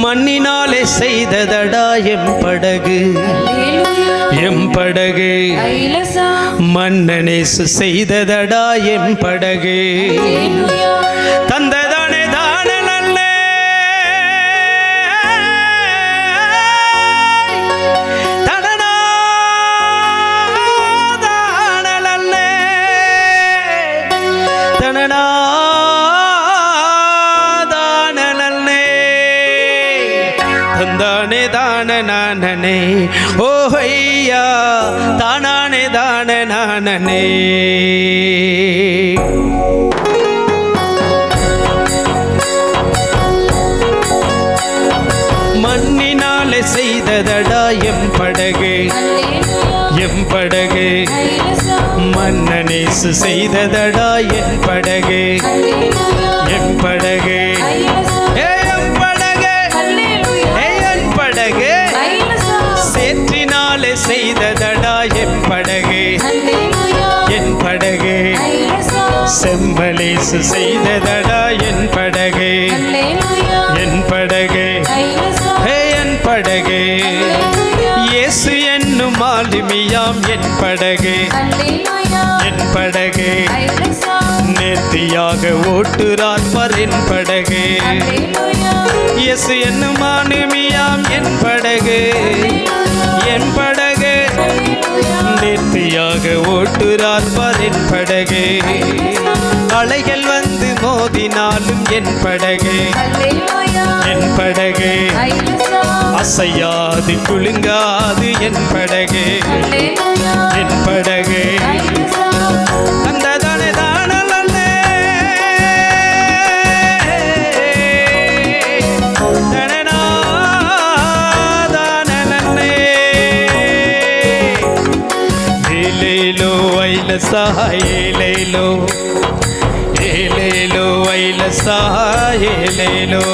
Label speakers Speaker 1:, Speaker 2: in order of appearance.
Speaker 1: மண்ணினாலே செய்ததடா எம்படகு எம்படகு மன்னனேசு செய்ததடா எம்படகு தந்ததானே தான நல்ல தடனா தான நல்ல தடனா தந்தானே தான நானே ஓ ஐயா தானானே தான நானே மண்ணினாலே செய்ததடா எம்படகு எம்படகு மன்னனேசு செய்ததடா என் படகு எம்படகு சேற்றினாலே செய்ததடா என் படகு என் படகு செம்மலேசு செய்ததடா என் படகு என் படகு என் படகு இயேசு என்னும் மாலுமியாம் என் படகு என் படகு நேர்த்தியாக ஓட்டுறார் என் படகு இயேசு என்னும் மாலுமியாம் என் படகு என் படகு நேர்த்தியாக ஓட்டுறார் என் படகு அலைகள் வந்து மோதினாலும் என் படகு என் படகு அசையாது குலுங்காது என் படகு என் படகு தந்ததானே தானல்லே தனனா தானல்லே ஏலேலோ ஐலசா ஏலேலோ ஏலேலோ ஐலசா ஏலேலோ